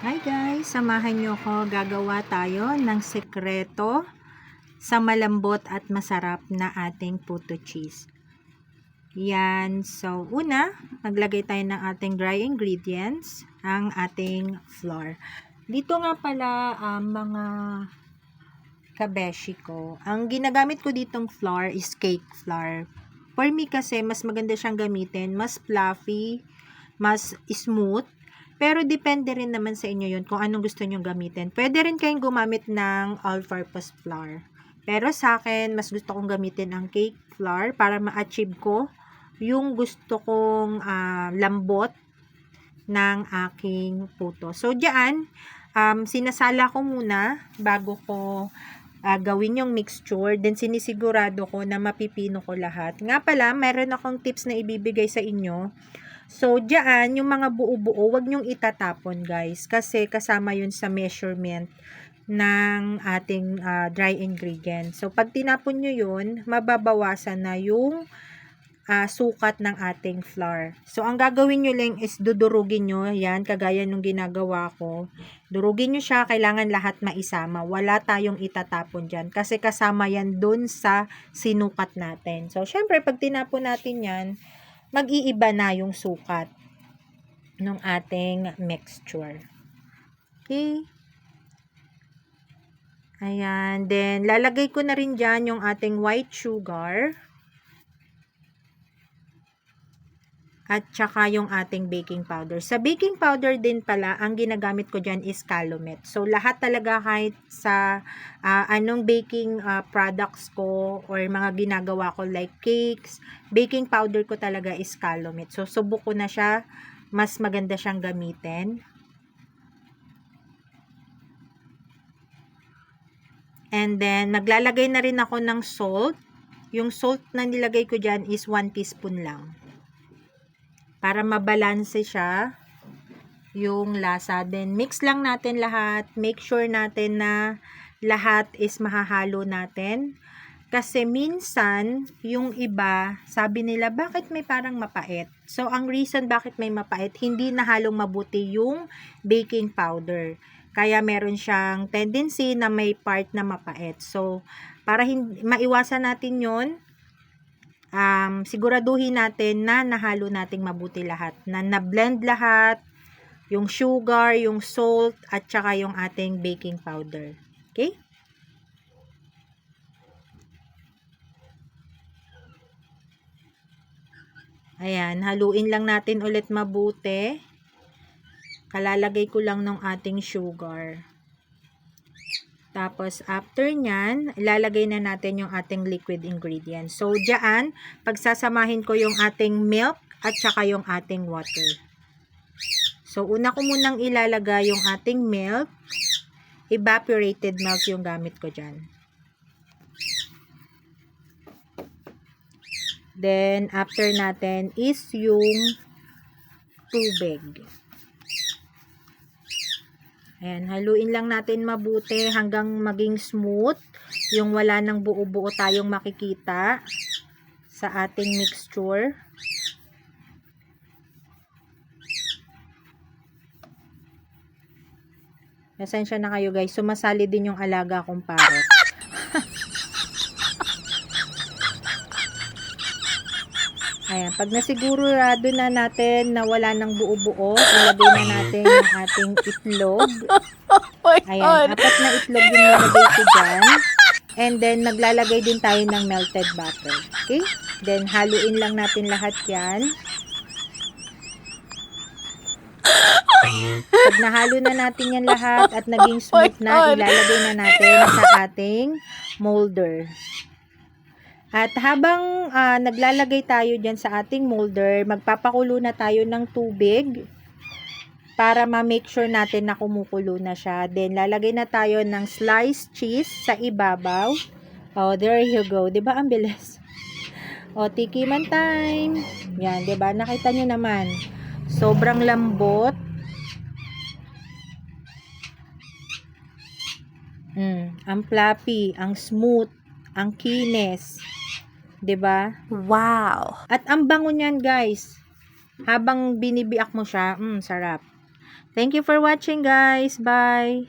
Hi guys, samahan nyo ko. Gagawa tayo ng sekreto sa malambot at masarap na ating puto cheese. Yan. So, una, maglagay tayo ng ating dry ingredients, ang ating flour. Dito nga pala, mga kabeshi ko, ang ginagamit ko ditong flour is cake flour. For me kasi, mas maganda siyang gamitin, mas fluffy, mas smooth. Pero depende rin naman sa inyo yun kung anong gusto nyo gamitin. Pwede rin kayong gumamit ng all-purpose flour. Pero sa akin, mas gusto kong gamitin ang cake flour para ma-achieve ko yung gusto kong lambot ng aking puto. So, diyan, sinasala ko muna bago ko gawin yung mixture. Then, sinisigurado ko na mapipino ko lahat. Nga pala, meron akong tips na ibibigay sa inyo. So, diyan, yung mga buo-buo, wag nyong itatapon, guys. Kasi kasama yun sa measurement ng ating dry ingredients. So, pag tinapon nyo yun, mababawasan na yung sukat ng ating flour. So, ang gagawin nyo lang is dudurugin nyo. Yan, kagaya nung ginagawa ko. Durugin nyo siya, kailangan lahat maisama. Wala tayong itatapon dyan. Kasi kasama yan dun sa sinukat natin. So, syempre, pag tinapon natin yan, mag-iiba na yung sukat ng ating mixture. Okay. Ayan. Then, lalagay ko na rin dyan yung ating white sugar. At saka yung ating baking powder. Sa baking powder din pala, ang ginagamit ko dyan is calumet. So, lahat talaga kahit sa anong baking products ko or mga ginagawa ko like cakes, baking powder ko talaga is calumet. So, subok ko na siya. Mas maganda siyang gamitin. And then, naglalagay na rin ako ng salt. Yung salt na nilagay ko dyan is 1 teaspoon lang. Para mabalanse siya yung lasa. Then, mix lang natin lahat. Make sure natin na lahat is mahahalo natin. Kasi minsan, yung iba, sabi nila, bakit may parang mapait? So, ang reason bakit may mapait, hindi nahalong mabuti yung baking powder. Kaya meron siyang tendency na may part na mapait. So, para maiwasan natin yun, siguraduhin natin na nahalo nating mabuti lahat. Na na-blend lahat, yung sugar, yung salt, at saka yung ating baking powder. Okay? Ayan, haluin lang natin ulit mabuti. Kalalagay ko lang ng ating sugar. Tapos, after nyan, ilalagay na natin yung ating liquid ingredients. So, dyan, pagsasamahin ko yung ating milk at saka yung ating water. So, una ko munang ilalagay yung ating milk. Evaporated milk yung gamit ko dyan. Then, after natin is yung tubig. Ayan, haluin lang natin mabuti hanggang maging smooth. Yung wala nang buo-buo tayong makikita sa ating mixture. Pasensya na kayo guys, sumasali din yung alaga kong parrot. Ayan, pag nasigurado na natin na wala nang buo-buo, ilagay na natin yung ating itlog. Ayan, 4 na itlog yung nilagay ko dyan. And then, naglalagay din tayo ng melted butter. Okay? Then, haluin lang natin lahat yan. Pag nahalo na natin yan lahat at naging smooth na, ilalagay na natin sa ating molder. At habang naglalagay tayo dyan sa ating molder, magpapakulo na tayo ng tubig para ma-make sure natin na kumukulo na siya. Then, lalagay na tayo ng sliced cheese sa ibabaw. Oh, there you go. Diba ang bilis? O, tikiman time. Yan, diba? Nakita nyo naman. Sobrang lambot. Ang fluffy, ang smooth, ang kinis. 'Di ba? Wow. At ang bango niyan, guys. Habang binibiak mo siya, sarap. Thank you for watching guys. Bye!